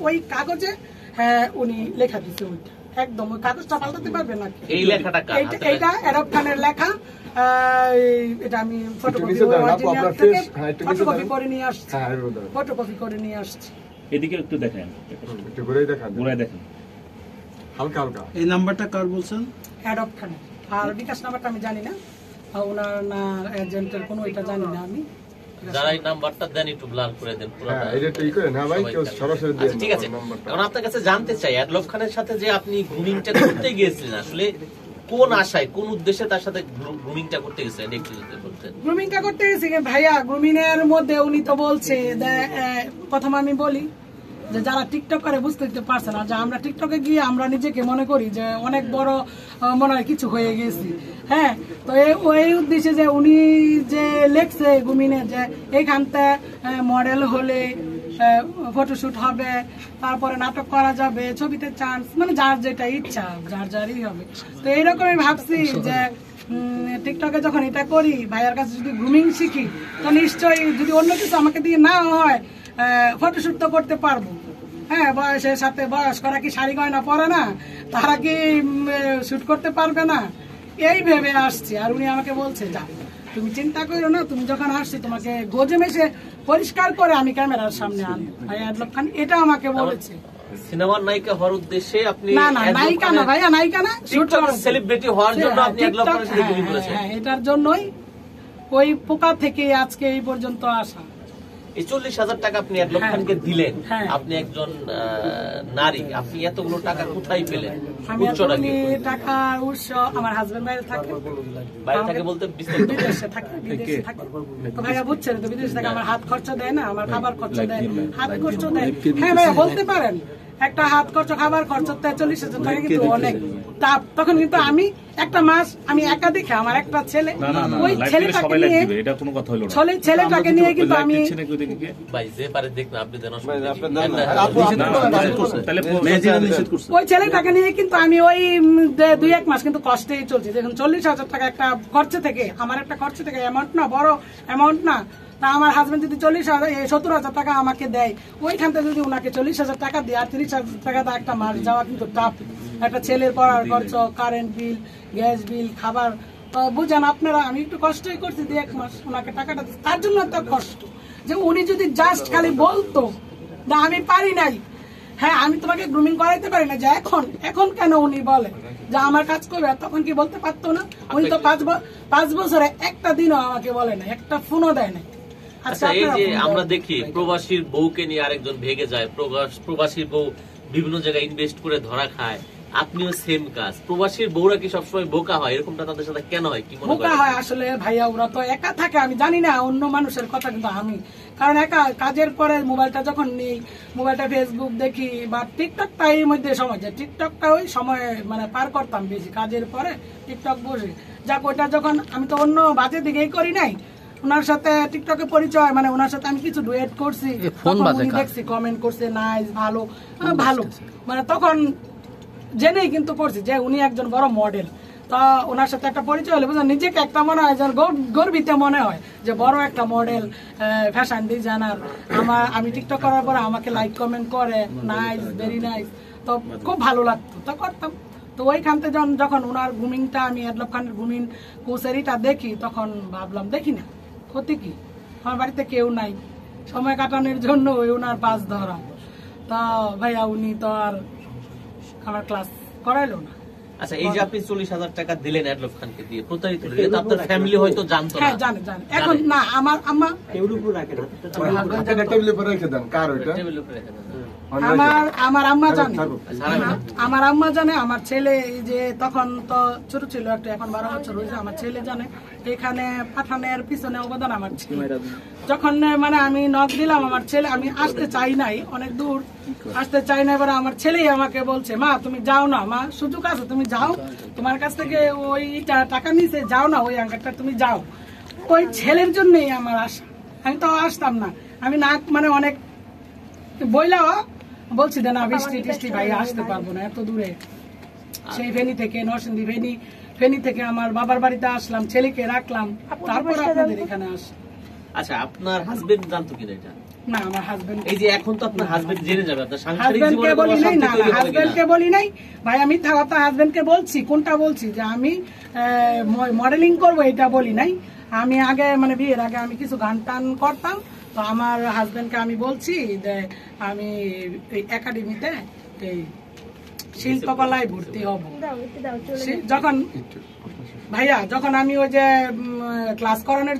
ওই কাগজে হ্যাঁ উনি লেখা দিচ্ছে ওইটা একদম ওই কাগজটা পাল্টাতে পারবে না এই লেখাটা এইটা অ্যাডপ খানের লেখা এটা আমি ফটোকপি করে নিয়ে আসছি ফটোকপি করে নিয়ে আসছি এদিকে একটু দেখেন একটু ঘুরে দেখেন হালকা হালকা এই নাম্বারটা কার বলছেন অ্যাডপ খান আর বিকাশ নাম্বারটা আমি জানি না ওনার না এজেন্টের কোনো এটা জানি না আমি যারা এই নাম্বারটা দেন একটু ব্লার করে দেন পুরোটা এটা ঠিক করে না ভাই কেউ সরাসরি দেন ঠিক আছে এখন আপনার কাছে জানতে চাই অ্যাডলফ খানের সাথে যে আপনি গ্রুমিংটা করতে গিয়েছিলেন আসলে কোন আশায় কোন উদ্দেশ্যে তার সাথে গ্রুমিংটা করতে গেছিলেন একটু যদি বলতেন গ্রুমিংটা করতে গেছি ভাইয়া গ্রুমিং এর মধ্যে উনি তো বলছে প্রথম আমি বলি যে যারা টিকটক করে বুঝতে পারছে না যে আমরা টিকটকে গিয়ে আমরা নিজেকে মনে করি যে অনেক বড় মনে হয় কিছু হয়ে গেছি হ্যাঁ তো ওই উদ্দেশ্যে যে উনি যে লেখছে গুমিনে যে এইখানতে মডেল হলে ফটোশুট হবে তারপরে নাটক করা যাবে ছবিতে চান্স মানে যার যেটা ইচ্ছা যার যারই হবে তো এইরকমই ভাবছি যে টিকটকে যখন এটা করি ভাইয়ার কাছে যদি গ্রুমিং শিখি তো নিশ্চয়ই যদি অন্য কিছু আমাকে দিয়ে না হয় ফটোশুট তো করতে পারবো হ্যাঁ বয়সের সাথে বয়স্করা কি শাড়ি গয়না পরে না তারা কি শুট করতে পারবে না এই ভেবে আসছি আর উনি আমাকে বলছে যা তুমি চিন্তা করো না তুমি যখন আসছি তোমাকে গোজে মেশে পরিষ্কার করে আমি ক্যামেরার সামনে আনবো ভাই অ্যাডলফ খান এটা আমাকে বলেছে সিনেমার নায়িকা হওয়ার উদ্দেশ্যে আপনি না না নায়িকা না ভাইয়া নায়িকা না সেলিব্রিটি হওয়ার জন্য আপনি অ্যাডলফ খানের সাথে গুলি করেছেন হ্যাঁ এটার জন্যই ওই পোকা থেকে আজকে এই পর্যন্ত আসা এই 40,000 টাকা আপনি অ্যাডলফ খানকে দিলেন আপনি একজন নারী আপনি এতগুলো টাকা কোথায় পেলেন টাকা উৎস আমার হাজবেন্ড বাইরে থাকে বলতে বিদেশে থাকে তো ভাইয়া বুঝছেন তো বিদেশে থাকে আমার হাত খরচা দেয় না আমার খাবার খরচা দেয় হাত খরচ দেয় হ্যাঁ ভাইয়া বলতে পারেন একটা হাত খরচ খাবার খরচ 40,000 টাকা কিন্তু অনেক তাপ তখন কিন্তু আমি একটা মাস আমি একা দেখে আমার একটা ছেলে ওই ছেলেটাকে নিয়ে এটা কোনো কথা হলো না ছেলেটাকে নিয়ে কিন্তু আমি ভাই যে পারে দেখুন আপনি দেন ওই ছেলেটাকে নিয়ে কিন্তু আমি ওই 2-1 মাস কিন্তু কষ্টেই চলছি দেখুন 40,000 টাকা একটা খরচা থেকে আমার একটা খরচা থেকে অ্যামাউন্ট না বড় অ্যামাউন্ট না তা আমার হাজবেন্ড যদি 70,000 টাকা আমাকে দেয় ওইখান থেকে যদি ওনাকে 40,000 টাকা দিয়ে আর 30,000 টাকা দিয়ে একটা মাস যাওয়া কিন্তু টাফ একটা ছেলের পড়ার খরচ কারেন্ট বিল গ্যাস বিল খাবার বুঝেন আপনারা আমি একটু কষ্টই করছি 2-1 মাস ওনাকে টাকাটা তার জন্য এত কষ্ট যে উনি যদি জাস্ট খালি বলতো না আমি পারি নাই হ্যাঁ আমি তোমাকে গ্রুমিং করাইতে পারি না যে এখন কেন উনি বলে যে আমার কাজ করবে তখন কি বলতে পারতো না উনি তো 5 বছরে একটা দিনও আমাকে বলে না একটা ফোনও দেয় না আচ্ছা এই যে আমরা দেখি প্রবাসীর বউকে নিয়ে আরেকজন ভেগে যায় প্রবাসীর বউ বিভিন্ন জায়গায় ইনভেস্ট করে ধরা খায় আপনিও সেম কাজ প্রবাসীর বউরা কি সবসময় বোকা হয় এরকমটা তাদের সাথে কেন হয় কি মনে হয় বোকা হয় আসলে ভাইয়া ওরা তো একা থাকে আমি জানি না অন্য মানুষের কথা কিন্তু আমি কারণ একা কাজের পরে মোবাইলটা যখন নেই মোবাইলটা ফেসবুক দেখি বা টিকটকটা এর মধ্যে সময় যায় টিকটকটা ওই সময় মানে পার করতাম বেশি কাজের পরে টিকটক বসে যাক ওইটা যখন আমি তো অন্য বাজে দিকেই করি নাই ওনার সাথে টিকটকে পরিচয় মানে ওনার সাথে আমি কিছু ডুয়েট করছি দেখছি কমেন্ট করছে নাইস ভালো ভালো মানে তখন জেনেই কিন্তু করছি যে উনি একজন বড় মডেল তা ওনার সাথে একটা পরিচয় হলে বুঝলেন নিজেকে একটা মনে হয় যেন গর্বিত মনে হয় যে বড় একটা মডেল ফ্যাশন ডিজাইনার আমি টিকটক করার পরে আমাকে লাইক কমেন্ট করে নাইস ভেরি নাইস তো খুব ভালো লাগতো তো করতাম তো ওইখান থেকে যখন ওনার গ্রুমিংটা আমি অ্যাডলফ খানের গ্রুমিং কোর্সেরিটা দেখি তখন ভাবলাম দেখি না ক্ষতি কি আমার বাড়িতে কেউ নাই সময় কাটানোর জন্য ওই ওনার পাশ ধরা তা ভাইয়া উনি তো আর আমার ক্লাস করাইলো না আচ্ছা এই যে আপনি 40,000 টাকা দিলেন অ্যাডলফ খানকে দিয়ে প্রতারিত হলেন এটা আপনার ফ্যামিলি হয়তো জানতো না হ্যাঁ জানে এখন না আমার আম্মা টেবিলের উপর রাখে না টেবিলের উপর রেখে দেন কার ওইটা টেবিলের উপর রেখে দেন আমার আম্মা জানে আমার আম্মা জানে আমার ছেলে যে তখন তো ছোট ছিল একটা এখন 12 বছর হয়েছে আমার ছেলে জানে এখানে পাঠানের পিছনে অবদান আমার ছিল যখন মানে আমি নক দিলাম আমার ছেলে আমি আসতে চাই নাই অনেক দূর আসতে চাই না এবার আমার ছেলেই আমাকে বলছে মা তুমি যাও না মা সুযোগ আছে তুমি যাও তোমার কাছ থেকে ওই টাকা নিছে যাও না ওই আঙ্কারটা তুমি যাও ওই ছেলের জন্যই আমার আশা আমি তো আসতাম না আমি না মানে অনেক বইলাও বলছি যে না বৃষ্টি টিষ্টি ভাই আসতে পারবো না এত দূরে সেই ফেনী থেকে নরসিংদী ফেনী থেকে আমার বাবার বাড়িতে আসলাম ছেলেকে রাখলাম তারপর আপনাদের এখানে আসলাম আচ্ছা আপনার হাজবেন্ড জানতো কিনা এটা না আমার হাজবেন্ড এই যে এখন তো আপনার হাজবেন্ড জেনে যাবে আপনার সাংসারিক হাজবেন্ডকে জীবনে বলি নাই, কোনো না অশান্তি তৈরি হবে হাজবেন্ডকে কিনা? বলি নাই ভাই, আমি মিথ্যা কথা হাজবেন্ডকে বলছি। কোনটা বলছি যে আমি মডেলিং করব এটা বলি নাই। আমি আগে মানে বিয়ের আগে আমি কিছু গান টান করতাম, তো আমার হাজবেন্ডকে আমি বলছি যে আমি এই একাডেমিতে এই শিল্পকলায় ভর্তি হব। যখন ভাইয়া যখন আমি ওই যে ক্লাস করানোর